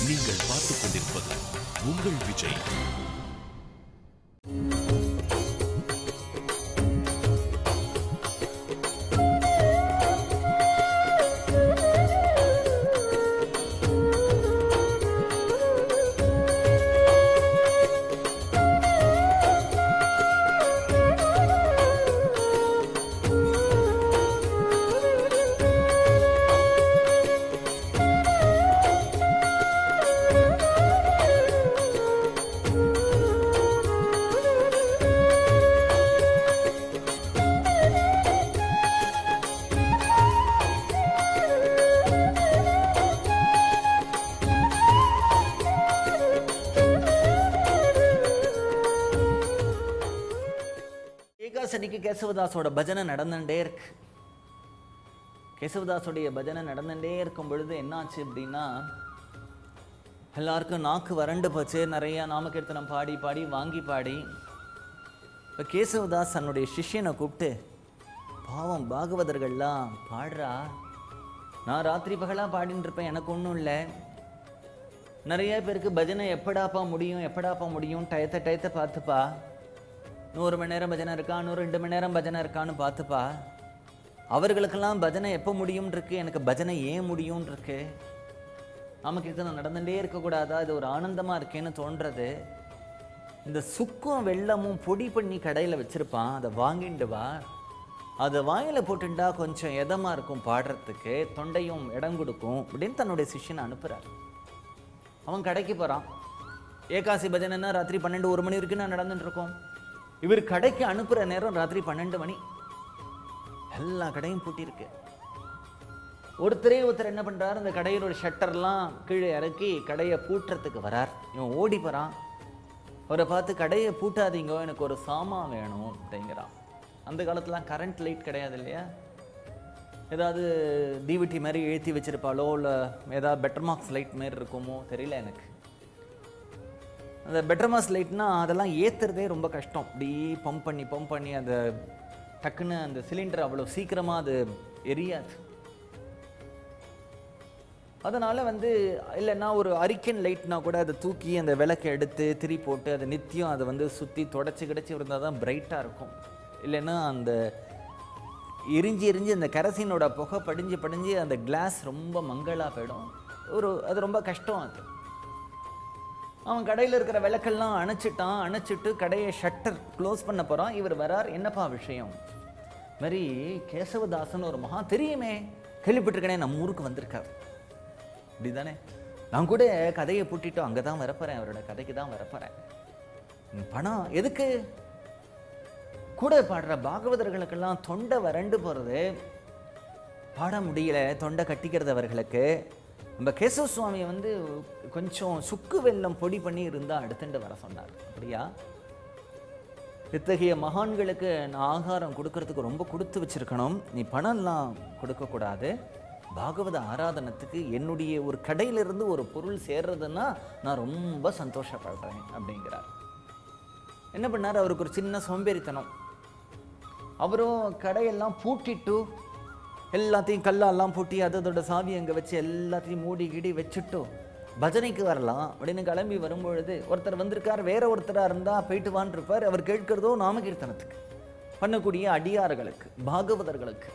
நீங்கள் பார்த்துக் கொண்டிருப்பது உங்கள் விஜய். ஏகாசனிக்கு கேசவதாசோட பஜனை நடந்துட்டே இருக்கு. கேசவதாசோடைய பஜனை நடந்துட்டே இருக்கும் பொழுது என்னாச்சு அப்படின்னா, எல்லாருக்கும் நாக்கு வறண்டு போச்சு. நிறைய நாமகீர்த்தனம் பாடி பாடி வாங்கி பாடி இப்போ கேசவதாஸ் தன்னுடைய சிஷ்யனை கூப்பிட்டு, பாவம் பாகவதர்கள்லாம் பாடுறா, நான் ராத்திரி பகலாக பாடின்னு இருப்பேன், எனக்கு ஒன்றும் இல்லை. நிறைய பேருக்கு பஜனை எப்படாப்பா முடியும் டயத்தை பார்த்துப்பா, 100 மணி நேரம் பஜனை இருக்கா, 102 மணி நேரம் பஜனை இருக்கான்னு பார்த்துப்பா. அவர்களுக்கெல்லாம் பஜனை எப்போ முடியும் இருக்கு, எனக்கு பஜனை ஏன் முடியும் இருக்கு. நமக்கு இது நடந்துகிட்டே இருக்கக்கூடாதா, இது ஒரு ஆனந்தமாக இருக்கேன்னு தோன்றது. இந்த சுக்கும் வெள்ளமும் பொடி பண்ணி கடையில் வச்சுருப்பான், அதை வாங்கிட்டு வா, அதை வாயில் போட்டுண்டா கொஞ்சம் எதமாக இருக்கும் பாடுறதுக்கு, தொண்டையும் இடம் கொடுக்கும் அப்படின்னு தன்னுடைய சிஷ்யனை அனுப்புகிறார். அவன் கடைக்கு போகிறான். ஏகாசி பஜனைன்னா ராத்திரி 12 1 மணி வரைக்கும் நான் நடந்துட்டு இருக்கோம். இவர் கடைக்கு அனுப்புகிற நேரம் ராத்திரி 12 மணி. எல்லா கடையும் பூட்டியிருக்கு. ஒருத்தர் என்ன பண்ணுறார், அந்த கடையோட ஷட்டர்லாம் கீழே இறக்கி கடையை பூட்டுறதுக்கு வரார். இவன் ஓடி போகிறான். அவரை பார்த்து, கடையை பூட்டாதீங்க, எனக்கு ஒரு சாமான் வேணும் அப்படிங்கிறான். அந்த காலத்துலாம் கரண்ட் லைட் கிடையாது இல்லையா, ஏதாவது டிவிடி மாதிரி எழுத்தி வச்சுருப்பாளோ இல்லை ஏதாவது பெட்டர் மார்க்ஸ் லைட் மாரி இருக்குமோ தெரியல எனக்கு. அந்த பெட்டர் மார்க்ஸ் லைட்னா அதெல்லாம் ஏற்றுறதே ரொம்ப கஷ்டம். இப்படி பம்ப் பண்ணி அந்த டக்குன்னு அந்த சிலிண்டர் அவ்வளோ சீக்கிரமாக அது எரியாது. அதனால் இல்லைன்னா ஒரு அரிக்கன் லைட்னா கூட அதை தூக்கி அந்த விளக்கை எடுத்து திரி போட்டு அதை நித்தியம் அதை சுற்றி தொடச்சி கிடச்சி இருந்தால் தான் பிரைட்டாக இருக்கும். இல்லைன்னா அந்த எரிஞ்சு அந்த கெரசினோட புகை படிஞ்சு அந்த கிளாஸ் ரொம்ப மங்களாக போயிடும். அது ரொம்ப கஷ்டம். அது அவன் கடையில் இருக்கிற விளக்கெல்லாம் அணைச்சிட்டு கடையை ஷட்டர் க்ளோஸ் பண்ண போகிறான். இவர் வரார். என்னப்பா விஷயம்? மாதிரி கேசவதாசன் ஒரு மகா தெரியுமே, கேள்விப்பட்டிருக்கனே, நம்ம ஊருக்கு வந்திருக்கார் அப்படி தானே. நான் கூட கதையை பூட்டிட்டோம், அங்கே தான் வரப்போகிறேன், அவரோட கதைக்கு தான் வரப்போகிறேன். பணம் எதுக்கு? கூட பாடுற பாகவதர்களுக்கெல்லாம் தொண்டை வறண்டு போகிறது, பாட முடியல, தொண்டை கட்டிக்கிறது அவர்களுக்கு. நம்ம கேசவ சுவாமி கொஞ்சம் சுக்கு வெல்லம் பொடி பண்ணி இருந்தால் அடுத்துட்டு வர சொன்னார். அப்படியா? இத்தகைய மகான்களுக்கு நான் ஆகாரம் கொடுக்கறதுக்கு ரொம்ப கொடுத்து வச்சிருக்கணும், நீ பணம்லாம் கொடுக்கக்கூடாது. பாகவத ஆராதனத்துக்கு என்னுடைய ஒரு கடையிலிருந்து ஒரு பொருள் சேர்றதுன்னா நான் ரொம்ப சந்தோஷப்படுறேன் அப்படிங்கிறார். என்ன பண்ணார், அவருக்கு ஒரு சின்ன சோம்பேறித்தனம். அவரும் கடையெல்லாம் பூட்டிட்டு எல்லாத்தையும் கல்லெல்லாம் பூட்டி அதோட சாவி அங்கே வச்சு எல்லாத்தையும் மூடி கிடி வச்சுட்டு பஜனைக்கு வரலாம் அப்படின்னு கிளம்பி வரும்பொழுது ஒருத்தர் வந்திருக்கார். வேற ஒருத்தராக இருந்தால் போயிட்டு வான் இருப்பார். அவர் கேட்கிறதோ நாமகீர்த்தனத்துக்கு பண்ணக்கூடிய அடியார்களுக்கு, பாகவதர்களுக்கு.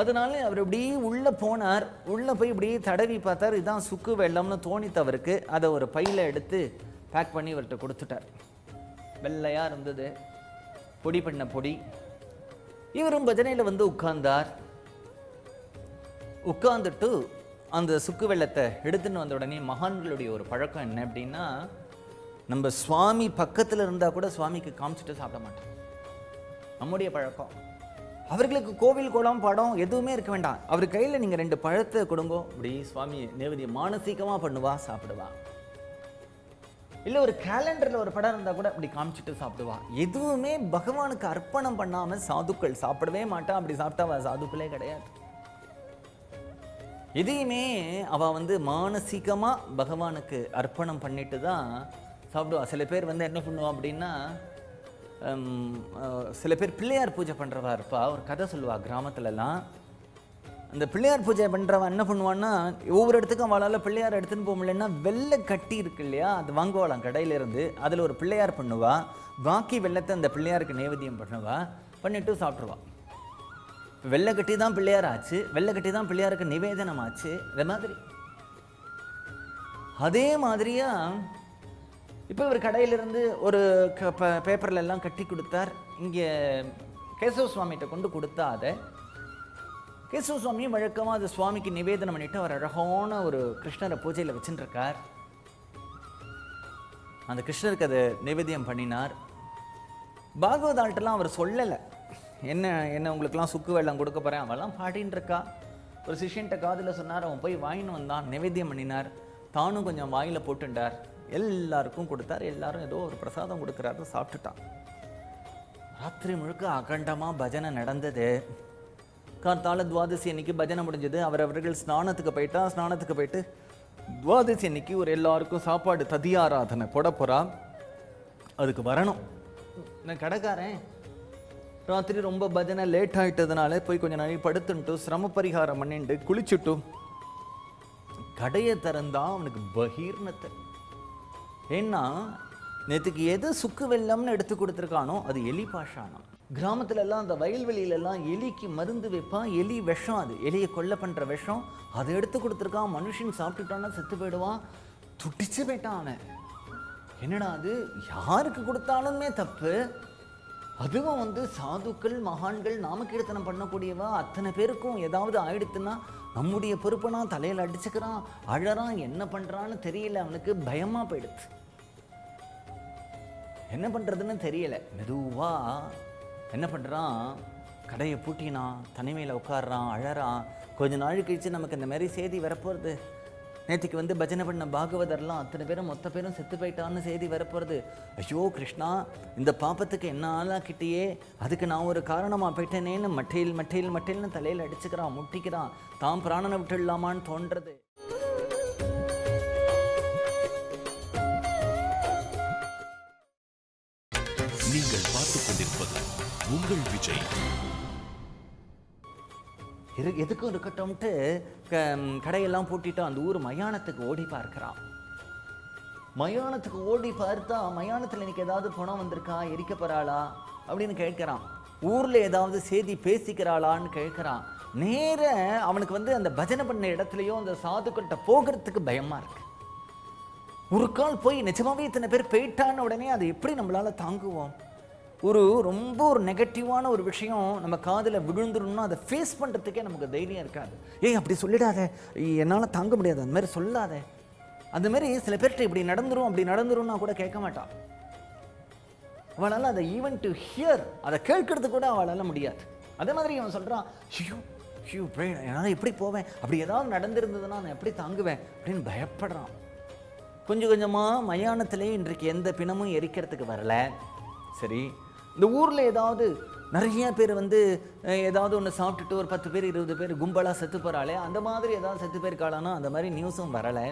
அதனால அவர் இப்படி உள்ளே போனார். உள்ளே போய் இப்படி தடவி பார்த்தார். இதுதான் சுக்கு வெள்ளம்னு தோணித்தவருக்கு. அதை ஒரு பையில் எடுத்து பேக் பண்ணி அவர்கிட்ட கொடுத்துட்டார். வெள்ளையாக இருந்தது, பொடி பண்ண பொடி. இவரும் பஜனையில் உட்கார்ந்தார். உட்கார்ந்துட்டு அந்த சுக்கு வெள்ளத்தை எடுத்துன்னு வந்த உடனே, மகான்களுடைய ஒரு பழக்கம் என்ன அப்படின்னா, நம்ம சுவாமி பக்கத்தில் இருந்தால் கூட சுவாமிக்கு காமிச்சிட்டு சாப்பிட மாட்டோம். நம்முடைய பழக்கம். அவர்களுக்கு கோவில் குளம் படம் எதுவுமே இருக்க வேண்டாம். அவர் கையில் நீங்கள் 2 பழத்தை கொடுங்கோ, அப்படி சுவாமி நேவதியை மானசீகமாக பண்ணுவா, சாப்பிடுவா. இல்லை ஒரு கேலண்டரில் ஒரு படம் இருந்தால் கூட அப்படி காமிச்சிட்டு சாப்பிடுவா. எதுவுமே பகவானுக்கு அர்ப்பணம் பண்ணாமல் சாதுக்கள் சாப்பிடவே மாட்டான். அப்படி சாப்பிட்டா சாதுக்களே கிடையாது. எதையுமே அவள் மானசீகமாக பகவானுக்கு அர்ப்பணம் பண்ணிட்டு தான் சாப்பிடுவா. சில பேர் என்ன பண்ணுவா அப்படின்னா, சில பேர் பிள்ளையார் பூஜை பண்ணுறவா இருப்பா. ஒரு கதை சொல்லுவா கிராமத்துலலாம். அந்த பிள்ளையார் பூஜை பண்ணுறவன் என்ன பண்ணுவான்னா, ஒவ்வொரு இடத்துக்கும் அவளால் பிள்ளையார் எடுத்துன்னு போக முடியலன்னா வெள்ளை கட்டி இருக்கு இல்லையா, அது வாங்குவாளாம் கடையிலேருந்து. அதில் ஒரு பிள்ளையார் பண்ணுவா, பாக்கி வெள்ளத்தை அந்த பிள்ளையாருக்கு நைவேத்தியம் பண்ணுவா, பண்ணிட்டு சாப்பிட்ருவா. வெள்ளை கட்டி தான் பிள்ளையார் ஆச்சு, வெள்ளை கட்டி தான் பிள்ளையாருக்கு நிவேதனம் ஆச்சு. அதே மாதிரி இப்போ இவர் கடையிலிருந்து ஒரு பேப்பரில் எல்லாம் கட்டி கொடுத்தார். இங்கே கேசவ சுவாமிகிட்ட கொண்டு கொடுத்தா அதை கேசவ சுவாமி வழக்கமாக அது சுவாமிக்கு நிவேதனம் பண்ணிட்டு அவர் அழகான ஒரு கிருஷ்ணரை பூஜையில் வச்சுட்டுருக்கார். அந்த கிருஷ்ணருக்கு அதை நிவேதியம் பண்ணினார். பாகவதால்ட்டெல்லாம் அவர் சொல்லலை, என்ன உங்களுக்கெல்லாம் சுக்கு வெள்ளம் கொடுக்க போகிறேன். அவெல்லாம் பாடின்னு இருக்கா. ஒரு சிஷ்யன்ட்ட காதில் சொன்னார், அவன் போய் வாங்கின்னு வந்தான், நிவேத்தியம் பண்ணினார். தானும் கொஞ்சம் வாயில் போட்டுண்டார், எல்லாருக்கும் கொடுத்தார். எல்லாரும் ஏதோ ஒரு பிரசாதம் கொடுக்குறாரு, சாப்பிட்டுட்டான். ராத்திரி முழுக்க அகண்டமாக பஜனை நடந்தது. கார்த்தால துவாதசி அன்னைக்கு பஜனை முடிஞ்சது. அவர்கள் ஸ்நானத்துக்கு போயிட்டு துவாதசி அன்னைக்கு ஒரு எல்லாருக்கும் சாப்பாடு ததியாராதனை போட போகிறா. அதுக்கு வரணும். நான் கடைக்காரன் ராத்திரி ரொம்ப பஜனை லேட் ஆகிட்டதுனால போய் கொஞ்சம் நாளைக்கு படுத்துன்ட்டு சிரம பரிகாரம் பண்ணிட்டு குளிச்சுட்டு கடையை திறந்தா அவனுக்கு பகீர்னத்தை. ஏன்னா நேற்றுக்கு எது சுக்கு வெள்ளம்னு எடுத்து கொடுத்துருக்கானோ அது எலி பாஷானம். கிராமத்துல எல்லாம் அந்த வயல்வெளியிலெல்லாம் எலிக்கு மருந்து வைப்பான். எலி விஷம், அது எலியை கொல்லை பண்ணுற விஷம். அதை எடுத்து கொடுத்துருக்கான். மனுஷன் சாப்பிட்டுட்டான்னா செத்து போயிடுவான். துடிச்சு போயிட்டான் அவன். என்னடா அது, யாருக்கு கொடுத்தாலுமே தப்பு. அதுவும் சாதுக்கள் மகான்கள் நாமகீர்த்தனம் பண்ணக்கூடியவா அத்தனை பேருக்கும் ஏதாவது ஆயிடுத்துன்னா நம்முடைய பொறுப்பை தலையில் அடிச்சுக்கிறான், அழறான், என்ன பண்ணுறான்னு தெரியல. அவனுக்கு பயமாக போயிடுது, என்ன பண்ணுறதுன்னு தெரியலை. மெதுவாக என்ன பண்ணுறான், கடையை பூட்டினான், தனிமையில் உட்காடுறான், அழறான். கொஞ்ச நாள் கழிச்சு நமக்கு இந்த மாதிரி செய்தி வரப்போகிறது. நேற்றுக்கு பஜனை பண்ண பாகவதர்லாம் அத்தனை பேரும் மொத்த பேரும் செத்து போயிட்டான்னு செய்தி வரப்போகிறது. ஐயோ கிருஷ்ணா, இந்த பாப்பத்துக்கு என்ன ஆளாக்கிட்டேயே, அதுக்கு நான் ஒரு காரணமாக போயிட்டேனேன்னு மட்டையில் தலையில் அடிச்சுக்கிறான், முட்டிக்கிறான். தான் பிராணனை விட்டுடலாமான்னு தோன்றது. நீங்கள் பார்த்துக் கொண்டிருப்பது உங்கள் விஜய். எதுக்கும் இருக்கட்டும்ட்டு கடையெல்லாம் பூட்டிட்டு அந்த ஊர் மயானத்துக்கு ஓடி பார்க்கிறான். மயானத்துக்கு ஓடி பார்த்தா மயானத்தில் இன்னைக்கு ஏதாவது பணம் வந்திருக்கா, எரிக்க போறாளா அப்படின்னு கேட்கிறான். ஊரில் ஏதாவது செய்தி பேசிக்கிறாளான்னு கேட்குறான். நேர அவனுக்கு அந்த பஜனை பண்ண இடத்துலையோ அந்த சாதுக்கிட்ட போகிறதுக்கு பயமாக இருக்கு. ஒரு கால் போய் நிஜமாவே இத்தனை பேர் போயிட்டான்னு உடனே அதை எப்படி நம்மளால் தாங்குவோம்? ரொம்ப நெகட்டிவான ஒரு விஷயம் நம்ம காதில் விழுந்துருன்னா அதை ஃபேஸ் பண்ணுறதுக்கே நமக்கு தைரியம் இருக்காது. அப்படி சொல்லிடாத, என்னால் தாங்க முடியாது, அந்த மாதிரி சொல்லாத. அந்த மாதிரி சில பேர்கிட்ட இப்படி நடந்துரும் அப்படி நடந்துரும்னா கூட கேட்க மாட்டான். அவளால் அதை ஈவன் டு ஹியர், அதை கேட்கறது கூட அவளால் முடியாது. அதே மாதிரி அவன் சொல்கிறான், என்னால் எப்படி போவேன், அப்படி ஏதாவது நடந்திருந்ததுன்னா நான் எப்படி தாங்குவேன் அப்படின்னு பயப்படுறான். கொஞ்சம் கொஞ்சமாக மயானத்திலே இன்றைக்கு எந்த பிணமும் எரிக்கிறதுக்கு வரலை. சரி, இந்த ஊரில் ஏதாவது நிறைய பேர் ஏதாவது ஒன்று சாப்பிட்டுட்டு ஒரு 10 பேர் 20 பேர் கும்பலாக செத்து போகிறாளே, அந்த மாதிரி ஏதாவது செத்து போயிருக்காளானா அந்த மாதிரி நியூஸும் வரலை.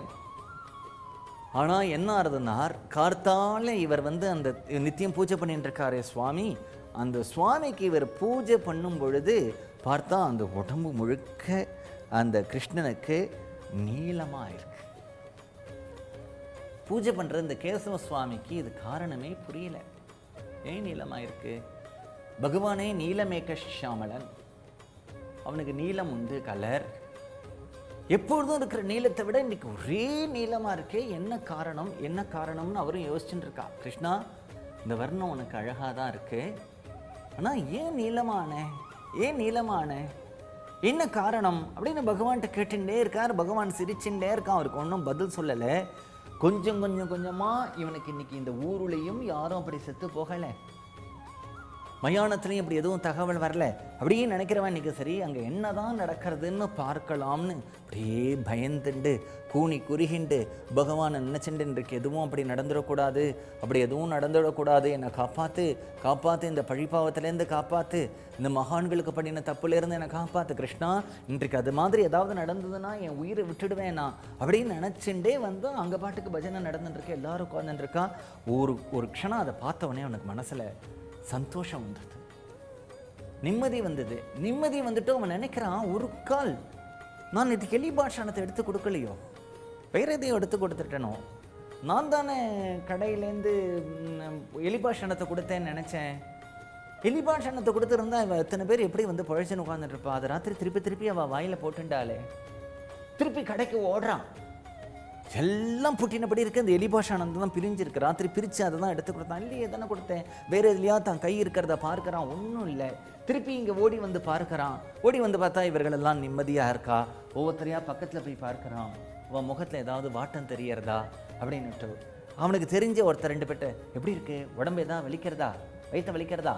ஆனால் என்ன ஆறுதுன்னா, கார்த்தால இவர் அந்த நித்தியம் பூஜை பண்ணிட்டு இருக்காரே சுவாமி, அந்த சுவாமிக்கு இவர் பூஜை பண்ணும் பொழுது பார்த்தா அந்த உடம்பு முழுக்க அந்த கிருஷ்ணனுக்கு நீளமாக இருக்கு. பூஜை பண்ணுற இந்த கேசவ சுவாமிக்கு இது காரணமே புரியல. ஏன் நீளமாக இருக்கு? பகவானே நீலமேக ஷியாமலன், அவனுக்கு நீலம் உண்டு, கலர். எப்பொழுதும் இருக்கிற நீளத்தை விட இன்னைக்கு ஒரே நீளமாக இருக்கே, என்ன காரணம்னு அவரும் யோசிச்சுட்டு இருக்கா. கிருஷ்ணா, இந்த வர்ணம் உனக்கு அழகாக தான் இருக்கு, ஆனால் ஏன் நீளமான என்ன காரணம் அப்படின்னு பகவான்கிட்ட கேட்டுட்டே இருக்கார். பகவான் சிரிச்சுட்டே இருக்கான். அவருக்கு ஒன்றும் பதில் சொல்லலை. கொஞ்சமாக இவனுக்கு இன்னைக்கு இந்த ஊருலையும் யாரும் அப்படி செத்து போகலை, மயானத்துலையும் அப்படி எதுவும் தகவல் வரல அப்படியே நினைக்கிறவன் இன்னைக்கு சரி அங்கே என்னதான் நடக்கிறதுன்னு பார்க்கலாம்னு அப்படியே பயந்துண்டு கூனி குறுகிண்டு பகவானை நினைச்சுட்டு இன்றைக்கு எதுவும் அப்படி நடந்துடக்கூடாது, அப்படி எதுவும் நடந்துடக்கூடாது, என்னை காப்பாற்று, இந்த பழிப்பாவத்திலேருந்து காப்பாற்று, இந்த மகான்களுக்கு பண்ணின தப்புலேருந்து என்னை காப்பாற்று கிருஷ்ணா, இன்றைக்கு அது மாதிரி ஏதாவது நடந்ததுன்னா என் உயிரை விட்டுடுவேனா அப்படின்னு நினச்சிண்டே அங்கே பாட்டுக்கு பஜனை நடந்துட்டுருக்கு. எல்லாரும் உட்காந்துட்டுருக்கா. ஒரு க்ஷணம் அதை பார்த்தவொடனே அவனுக்கு மனசில் சந்தோஷம் வந்தது. நிம்மதி வந்தது. நிம்மதி வந்துட்டு அவன் நினைக்கிறான், ஒரு கால் நான் இதுக்கு எலிபாஷானத்தை எடுத்து கொடுக்கலையோ, வேற எதையும் எடுத்து கொடுத்துட்டனோ, நான் தானே கடையிலேருந்து எலிபாஷானத்தை கொடுத்தேன்னு நினச்சேன். எலிபாஷானத்தை கொடுத்துருந்தா இவன் எத்தனை பேர் எப்படி வந்து பழச்சுன்னு உட்காந்துட்டு இருப்பா. அது ராத்திரி திருப்பி திருப்பி அவள் வாயில் போட்டுண்டாலே. திருப்பி கடைக்கு ஓடுறான். எல்லாம் புட்டினபடி இருக்கு. அந்த எலிபாஷானந்தான் தான் பிரிஞ்சிருக்கு. ராத்திரி பிரித்து அதை தான் எடுத்து கொடுத்தான். இல்லையே தானே கொடுத்தேன், வேறு எதுலையா தான் கை இருக்கிறத பார்க்குறான், ஒன்றும் இல்லை. திருப்பி இங்கே ஓடி வந்து பார்க்குறான். ஓடி வந்து பார்த்தா இவர்கள் எல்லாம் நிம்மதியாக இருக்கா. ஒவ்வொருத்தரையா பக்கத்தில் போய் பார்க்குறான். அவன் முகத்தில் ஏதாவது வாட்டம் தெரியறதா அப்படின்னுட்டு அவனுக்கு தெரிஞ்ச ஒருத்தர் 2 பேர்ட்ட, எப்படி இருக்கு, உடம்பு எதாவது வலிக்கிறதா, வயிற்ற வலிக்கிறதா,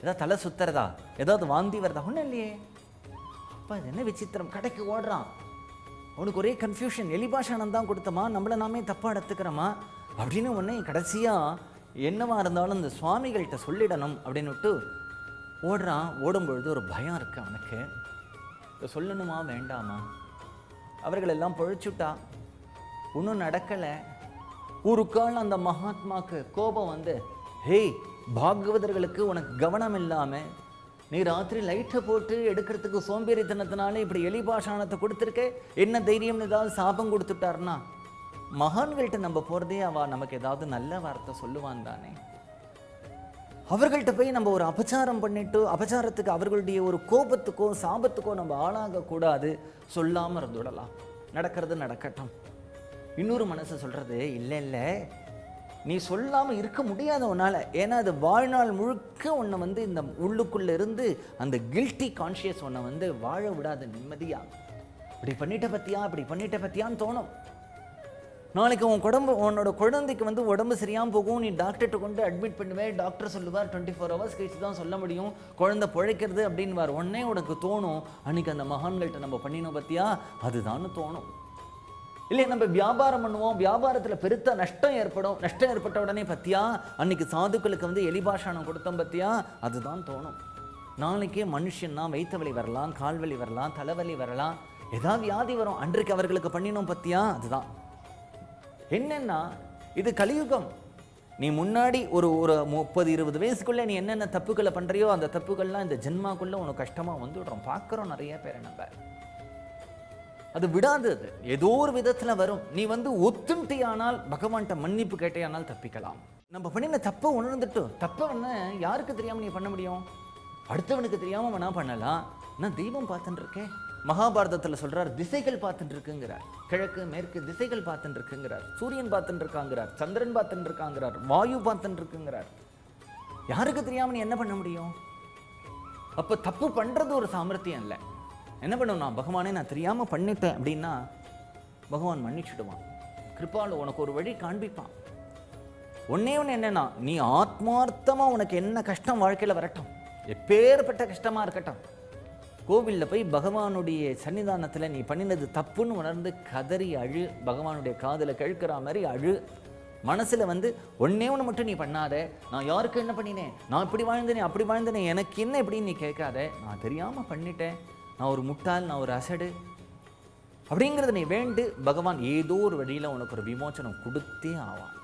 ஏதாவது தலை சுத்துறதா, ஏதாவது வாந்தி வருதா, ஒன்றும் இல்லையே. அப்பா இது என்ன விசித்திரம். கடைக்கு ஓடுறான். அவனுக்கு ஒரே கன்ஃபியூஷன். எலிபாஷானந்தான் தான் கொடுத்தமா, நம்மளை நாமே தப்பாக எடுத்துக்கிறோமா அப்படின்னு. உடனே கடைசியாக என்னவா இருந்தாலும் இந்த சுவாமிகள்கிட்ட சொல்லிடணும் அப்படின்னுட்டு ஓடுறான். ஓடும்பொழுது ஒரு பயம் இருக்கு அவனுக்கு. இதை சொல்லணுமா வேண்டாமா? அவர்கள் எல்லாம் பொழைச்சுட்டா, ஒன்றும் நடக்கலை. ஒரு கால் அந்த மகாத்மாக்கு கோபம் வந்து, ஹேய் பாகவதர்களுக்கு உனக்கு கவனம் இல்லாமல் நீ ராத்திரி லைட்டை போட்டு எடுக்கிறதுக்கு சோம்பேறித்தனத்தினால இப்படி எலிபாஷானத்தை கொடுத்துருக்க, என்ன தைரியம்னு ஏதாவது சாபம் கொடுத்துட்டாருன்னா, மகான்கள்கிட்ட நம்ம போகிறதே அவள் நமக்கு ஏதாவது நல்ல வார்த்தை சொல்லுவான் தானே. அவர்கள்ட்ட போய் நம்ம ஒரு அபச்சாரம் பண்ணிட்டு, அபச்சாரத்துக்கு அவர்களுடைய ஒரு கோபத்துக்கோ சாபத்துக்கோ நம்ம ஆளாகக்கூடாது. சொல்லாமல் இருந்துடலாம், நடக்கிறது நடக்கட்டும். இன்னொரு மனசு சொல்கிறது, இல்லை இல்லை நீ சொல்லாமல் இருக்க முடியாத உன்னால். ஏன்னா அது வாழ்நாள் முழுக்க உன்னை வந்து இந்த உள்ளுக்குள்ளே இருந்து அந்த கில்ட்டி கான்ஷியஸ் உன்னை வந்து வாழ விடாது நிம்மதியாக. இப்படி பண்ணிட்ட பற்றியா, இப்படி பண்ணிட்ட பற்றியான்னு தோணும். நாளைக்கு உன்னோட குழந்தைக்கு வந்து உடம்பு சரியாமல் போகும். நீ டாக்டர்கிட்ட கொண்டு அட்மிட் பண்ணுவேன். டாக்டர் சொல்லுவார் 24 ஹவர்ஸ் கழிச்சு தான் சொல்ல முடியும் குழந்தை பிழைக்கிறது அப்படின்வார். உடனே உனக்கு தோணும், அன்றைக்கி அந்த மகான்கள்கிட்ட நம்ம பண்ணினோம் பற்றியா, அதுதான்னு தோணும். இல்லை நம்ம வியாபாரம் பண்ணுவோம், வியாபாரத்தில் பெருத்த நஷ்டம் ஏற்படும். நஷ்டம் ஏற்பட்ட உடனே பற்றியா, அன்றைக்கி சாதுக்களுக்கு வந்து எலிபாஷானம் கொடுத்தோம் பற்றியா, அதுதான் தோணும். நாளைக்கே மனுஷன்னா வயிற்று வலி வரலாம், கால் வலி வரலாம், தலைவலி வரலாம், ஏதாவது வியாதி வரும். அன்றைக்கு அவர்களுக்கு பண்ணினோம் பற்றியா, அதுதான். என்னன்னா இது கலியுகம். நீ முன்னாடி ஒரு 30-20 வயசுக்குள்ளே நீ என்னென்ன தப்புக்களை பண்ணுறியோ அந்த தப்புக்கள்லாம் இந்த ஜென்மாக்குள்ளே உனக்கு கஷ்டமாக வந்துவிடுறோம். பார்க்குறோம் நிறைய பேரை. நம்ம அது விடாது. அது ஏதோ ஒரு விதத்தில் வரும். நீ வந்து ஒத்துண்டியானால், பகவான்கிட்ட மன்னிப்பு கேட்டையானால் தப்பிக்கலாம். நம்ம பண்ணின தப்பை உணர்ந்துட்டு, தப்பை வந்து யாருக்கு தெரியாமல் நீ பண்ண முடியும்? அடுத்தவனுக்கு தெரியாமல் வேணா பண்ணலாம். நான் தெய்வம் பார்த்துட்டு இருக்கேன். மகாபாரதத்தில் சொல்கிறார், திசைகள் பார்த்துட்டு இருக்குங்கிறார். கிழக்கு மேற்கு திசைகள் பார்த்துட்டு இருக்குங்கிறார். சூரியன் பார்த்துட்டு இருக்காங்கிறார், சந்திரன் பார்த்துட்டு இருக்காங்கிறார், வாயு பார்த்துட்டு இருக்குங்கிறார். யாருக்கு தெரியாமல் நீ என்ன பண்ண முடியும்? அப்போ தப்பு பண்ணுறது ஒரு சாமர்த்தியம் இல்லை. என்ன பண்ணுவோம், பகவானே நான் தெரியாமல் பண்ணிட்டேன் அப்படின்னா பகவான் மன்னிச்சுடுவான். கிருபாலு உனக்கு ஒரு வழி காண்பிப்பான். ஒன்னே ஒன்று என்னன்னா, நீ ஆத்மார்த்தமாக உனக்கு என்ன கஷ்டம் வாழ்க்கையில் வரட்டும், எப்பேற்பட்ட கஷ்டமாக இருக்கட்டும், கோவிலில் போய் பகவானுடைய சன்னிதானத்தில் நீ பண்ணினது தப்புன்னு உணர்ந்து கதறி அழு. பகவானுடைய காதில் கேட்கிற மாதிரி அழு. மனசில் வந்து ஒன்னே ஒன்று மட்டும் நீ பண்ணாத, நான் யாருக்கு என்ன பண்ணினேன், நான் இப்படி வாழ்ந்தேனே அப்படி வாழ்ந்தேனே, எனக்கு என்ன எப்படின்னு நீ கேட்காத. நான் தெரியாமல் பண்ணிட்டேன், நான் ஒரு முட்டாள், நான் ஒரு அசடு அப்படிங்கிறத நீ வேண்டு. பகவான் ஏதோ ஒரு வழியில் உனக்கு ஒரு விமோச்சனம் கொடுத்தே ஆவான்.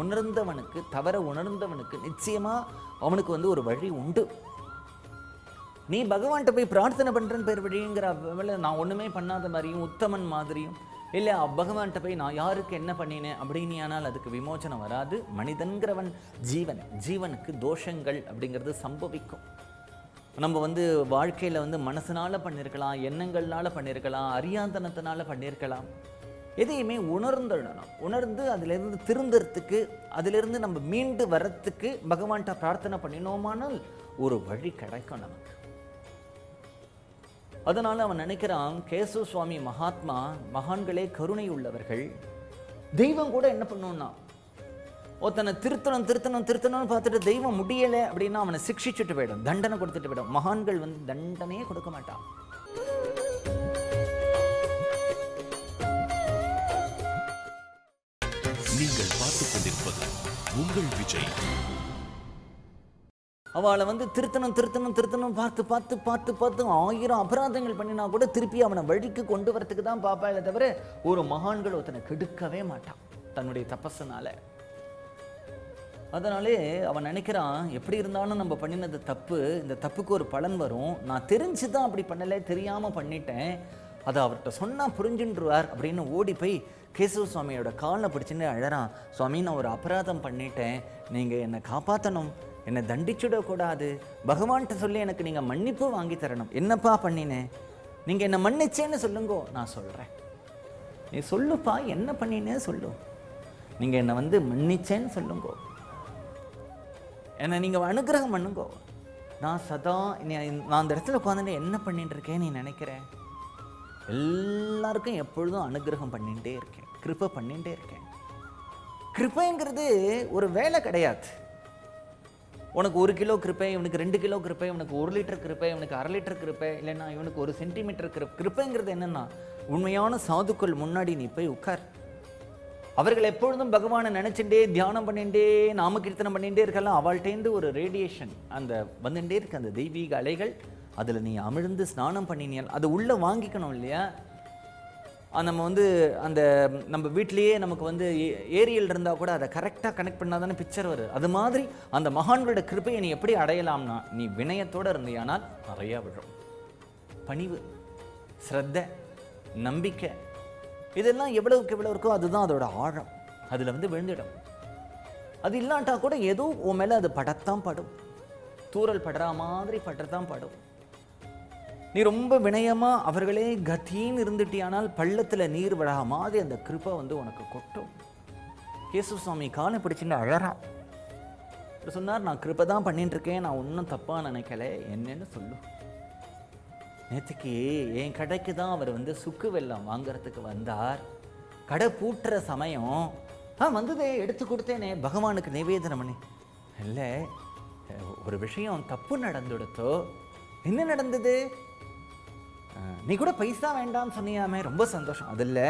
உணர்ந்தவனுக்கு, தவற உணர்ந்தவனுக்கு நிச்சயமாக அவனுக்கு வந்து ஒரு வழி உண்டு. நீ பகவான்கிட்ட போய் பிரார்த்தனை பண்ணுறேன்னு பேர் வழிங்கிற நான் ஒன்றுமே பண்ணாத மாதிரியும் உத்தமன் மாதிரியும் இல்லை, பகவான்கிட்ட போய் நான் யாருக்கு என்ன பண்ணினேன் அப்படின்னு, ஆனால் அதுக்கு விமோச்சனம் வராது. மனிதன்கிறவன் ஜீவனுக்கு தோஷங்கள் அப்படிங்கிறது சம்பவிக்கும். நம்ம வந்து வாழ்க்கையில் வந்து மனசனால் பண்ணியிருக்கலாம், எண்ணங்கள்னால பண்ணியிருக்கலாம், அறியாதனத்தினால பண்ணியிருக்கலாம். எதையுமே உணர்ந்துடணும். உணர்ந்து அதிலிருந்து திருந்துறதுக்கு, அதிலிருந்து நம்ம மீண்டு வரத்துக்கு பகவான்கிட்ட பிரார்த்தனை பண்ணினோமானால் ஒரு வழி கிடைக்கும் நமக்கு. அதனால் அவன் நினைக்கிறான், கேசவ சுவாமி மகாத்மா, மகான்களே கருணை உள்ளவர்கள். தெய்வம் கூட என்ன பண்ணுன்னா, ஒருத்தனை திருத்தணும்னு பார்த்துட்டு தெய்வம் முடியலை அப்படின்னா அவனை சிக்ஷிச்சுட்டு போயிடும், தண்டனை கொடுத்துட்டு போயிடும். மகான்கள் வந்து தண்டனையே கொடுக்க மாட்டான். நீங்கள் பார்த்துக் கொண்டிருப்பது உங்கள் விஜய். அவளை வந்து திருத்தணும் பார்த்து 1000 அபராதங்கள் பண்ணினா கூட திருப்பி அவனை வழிக்கு கொண்டு வரத்துக்கு தான் பார்ப்பாளே தவிர ஒரு மகான்கள் ஒருத்தனை கெடுக்கவே மாட்டான் தன்னுடைய தபஸனால. அதனாலே அவன் நினைக்கிறான், எப்படி இருந்தாலும் நம்ம பண்ணினது தப்பு, இந்த தப்புக்கு ஒரு பலன் வரும், நான் தெரிஞ்சு தான் அப்படி பண்ணலை, தெரியாமல் பண்ணிட்டேன், அதை அவர்கிட்ட சொன்னால் புரிஞ்சுன்றுவார் அப்படின்னு ஓடி போய் கேசவ சுவாமியோட காலில் பிடிச்சின்னு அழறான். சுவாமி, நான் ஒரு அபராதம் பண்ணிட்டேன், நீங்கள் என்னை காப்பாற்றணும், என்னை தண்டிச்சுடக்கூடாது, பகவான்கிட்ட சொல்லி எனக்கு நீங்கள் மன்னிப்பு வாங்கி தரணும். என்னப்பா பண்ணினேன்? நீங்கள் என்னை மன்னிச்சேன்னு சொல்லுங்கோ, நான் சொல்கிறேன். நீ சொல்லுப்பா, என்ன பண்ணினே சொல்லு, நீங்கள் என்னை வந்து மன்னிச்சேன்னு சொல்லுங்கோ, என்னை நீங்கள் அனுகிரகம் பண்ணுங்கோ. நான் சதா நான் அந்த இடத்துல உட்காந்துட்டு என்ன பண்ணிட்டு இருக்கேன் நீ நினைக்கிறேன்? எல்லாருக்கும் எப்பொழுதும் அனுகிரகம் பண்ணிகிட்டே இருக்கேன், கிருபை பண்ணிகிட்டே இருக்கேன். கிருபைங்கிறது ஒரு வேலை கிடையாது. உனக்கு 1 கிலோ கிருப்பை, இவனுக்கு 2 கிலோ கிருப்பை, இவனுக்கு 1 லிட்டர் கிருப்பை, இவனுக்கு 1/2 லிட்டர் கிருப்பை, இல்லைன்னா இவனுக்கு 1 சென்டிமீட்டர் கிருப்பைங்கிறது என்னன்னா, உண்மையான சாதுக்கள் முன்னாடி நீ போய் உட்கார். அவர்கள் எப்பொழுதும் பகவானை நினைச்சுட்டே தியானம் பண்ணிட்டே நாம கீர்த்தனம் பண்ணிட்டே இருக்கலாம். அவள்கிட்டேருந்து ஒரு ரேடியேஷன் அந்த வந்துட்டே இருக்கு, அந்த தெய்வீக அலைகள். அதில் நீ அமிழ்ந்து ஸ்நானம் பண்ணினியால் அது உள்ளே வாங்கிக்கணும் இல்லையா? நம்ம வந்து அந்த நம்ம வீட்லேயே நமக்கு வந்து ஏரியல் இருந்தால் கூட அதை கரெக்டாக கனெக்ட் பண்ணால் தானே பிக்சர் வருது. அது மாதிரி அந்த மகான்களோட கிருப்பையை நீ எப்படி அடையலாம்னா, நீ வினயத்தோடு இருந்தியானால் நிறையா விழும். பணிவு, ஸ்ரத்தை, நம்பிக்கை, இதெல்லாம் எவ்வளவுக்கு எவ்வளோ இருக்கோ அதுதான் அதோட ஆழம். அதில் வந்து விழுந்துடும். அது இல்லாட்டா கூட ஏதோ உன் மேலே அது படத்தான் படும், தூரல் படுற மாதிரி படத்தான் படும். நீ ரொம்ப வினயமாக அவர்களே கத்தின்னு இருந்துட்டியானால் பள்ளத்தில் நீர் விழா மாதிரி அந்த கிருப்பை வந்து உனக்கு கொட்டும். கேசவ சுவாமி காலை பிடிச்சின்னு அழறான். சொன்னார், நான் கிருப்பை தான் பண்ணிட்டு இருக்கேன், நான் ஒன்றும் தப்பாக நினைக்கல, என்னன்னு சொல்லு. நேற்றுக்கு என் கடைக்கு தான் அவர் வந்து சுக்கு வெல்லம் வாங்கிறதுக்கு வந்தார். கடை பூட்டுற சமயம் வந்ததே, எடுத்து கொடுத்தேனே, பகவானுக்கு நிவேதனம் பண்ணி. இல்லை, ஒரு விஷயம் தப்பு நடந்துடுத்தோ. என்ன நடந்தது? நீ கூட பைசா வேண்டாம்னு சொன்னியாமே, ரொம்ப சந்தோஷம். அதில்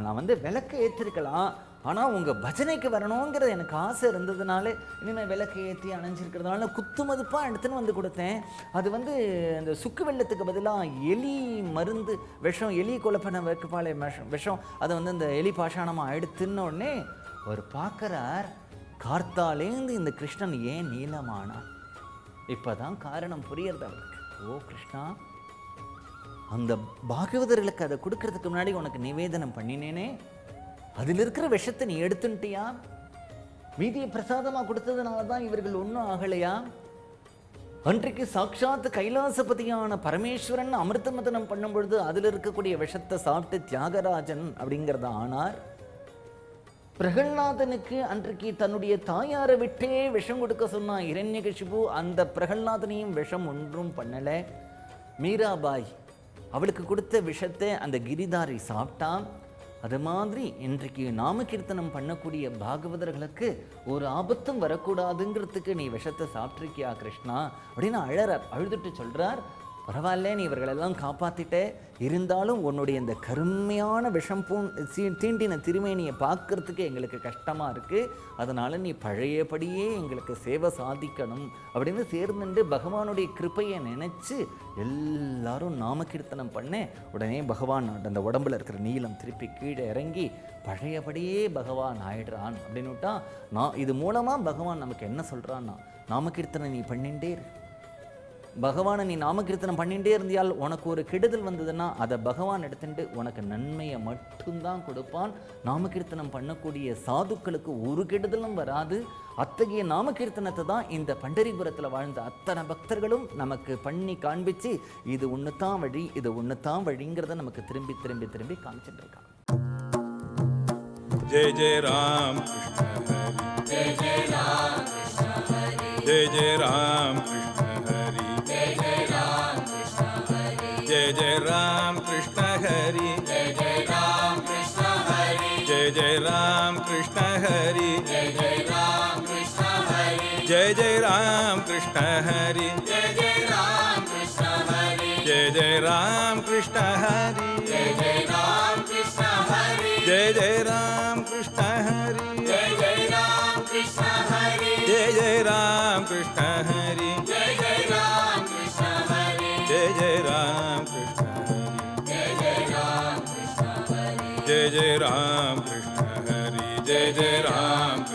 நான் வந்து விளக்கு ஏற்றிருக்கலாம், ஆனால் உங்கள் பஜனைக்கு வரணுங்கிறது எனக்கு ஆசை இருந்ததுனால இனிமேல் விளக்கு ஏற்றி அணைஞ்சிருக்கிறதுனால குத்து மதிப்பாக எடுத்துன்னு வந்து கொடுத்தேன். அது வந்து இந்த சுக்கு வெள்ளத்துக்கு பதிலாக எலி மருந்து விஷம், எலி கொலைப்பன வைக்கப்பாளே விஷம், அதை வந்து இந்த எலி பாஷாணமாக எடுத்துன்ன உடனே அவர் பார்க்குறார், கார்த்தாலேருந்து இந்த கிருஷ்ணன் ஏன் நீளமானான். இப்போ தான் காரணம் புரியறது அவருக்கு. ஓ கிருஷ்ணா, அந்த பாகவதர்களுக்கு அதை கொடுக்கறதுக்கு முன்னாடி உனக்கு நிவேதனம் பண்ணினேனே, அதில் இருக்கிற விஷத்தை நீ எடுத்துட்டியா? மீதியை பிரசாதமாக கொடுத்ததுனால தான் இவர்கள் ஒன்றும் ஆகலையா? அன்றைக்கு சாட்சாத்து கைலாசபதியான பரமேஸ்வரன் அமிர்தமதனம் பண்ணும் பொழுது அதில் இருக்கக்கூடிய விஷத்தை சாப்பிட்டு தியாகராஜன் அப்படிங்கிறத ஆனார். பிரகல்லாதனுக்கு அன்றைக்கு தன்னுடைய தாயாரை விட்டே விஷம் கொடுக்க சொன்னான் இரண்யகசிபு. அந்த பிரகல்லாதனையும் விஷம் ஒன்றும் பண்ணலை. மீராபாய் அவளுக்கு கொடுத்த விஷத்தை அந்த கிரிதாரி சாப்பிட்டான். அது மாதிரி இன்றைக்கு நாம கீர்த்தனம் பண்ணக்கூடிய பாகவதர்களுக்கு ஒரு ஆபத்தும் வரக்கூடாதுங்கிறதுக்கு நீ விஷத்தை சாப்பிட்ருக்கியா கிருஷ்ணா அப்படின்னு அழுதுட்டு சொல்கிறார். பரவாயில்ல, நீ இவர்களெல்லாம் காப்பாற்றிட்ட, இருந்தாலும் உன்னுடைய இந்த கருமையான விஷம் தீண்டின திருமேனியை பார்க்கறதுக்கு எங்களுக்கு கஷ்டமாக இருக்குது, அதனால் நீ பழையபடியே எங்களுக்கு சேவை சாதிக்கணும் அப்படின்னு சேர்ந்துட்டு பகவானுடைய கிருப்பையை நினச்சி எல்லாரும் நாம கீர்த்தனம் பண்ண உடனே பகவான் அந்த உடம்புல இருக்கிற நீளம் திருப்பி கீழே இறங்கி பழையபடியே பகவான் ஆயிடுறான் அப்படின்னுட்டா. நான் இது மூலமாக பகவான் நமக்கு என்ன சொல்கிறான்னா, நாம கீர்த்தனை நீ பண்ணிகிட்டே இரு. பகவானை நீ நாமகீர்த்தனம் பண்ணிகிட்டே இருந்தியால் உனக்கு ஒரு கெடுதல் வந்ததுன்னா அதை பகவான் எடுத்துட்டு உனக்கு நன்மையை மட்டும்தான் கொடுப்பான். நாமகீர்த்தனம் பண்ணக்கூடிய சாதுக்களுக்கு ஒரு கெடுதலும் வராது. அத்தகைய நாமகீர்த்தனத்தை தான் இந்த பண்டரிபுரத்தில் வாழ்ந்த அத்தனை பக்தர்களும் நமக்கு பண்ணி காண்பிச்சு இது ஒன்று தான் வழி, இது ஒன்று தான் வழிங்கிறத நமக்கு திரும்பி திரும்பி திரும்பி காமிச்சிட்டு இருக்காங்க. जय जय राम कृष्ण हरि, जय जय राम कृष्ण हरि, जय जय राम कृष्ण हरि, जय जय राम कृष्ण हरि, जय जय राम कृष्ण हरि, जय जय राम कृष्ण हरि, जय जय राम कृष्ण हरि, जय जय राम कृष्ण हरि, जय जय राम कृष्ण हरि, जय जय राम कृष्ण हरि, जय जय राम कृष्ण हरि, जय जय राम कृष्ण हरि, जय जय राम कृष्ण हरि, जय जय राम कृष्ण हरि, जय जय राम कृष्ण हरि, जय जय राम कृष्ण हरि, जय जय राम कृष्ण हरि, जय जय राम कृष्ण हरि, जय जय राम कृष्ण हरि, जय जय राम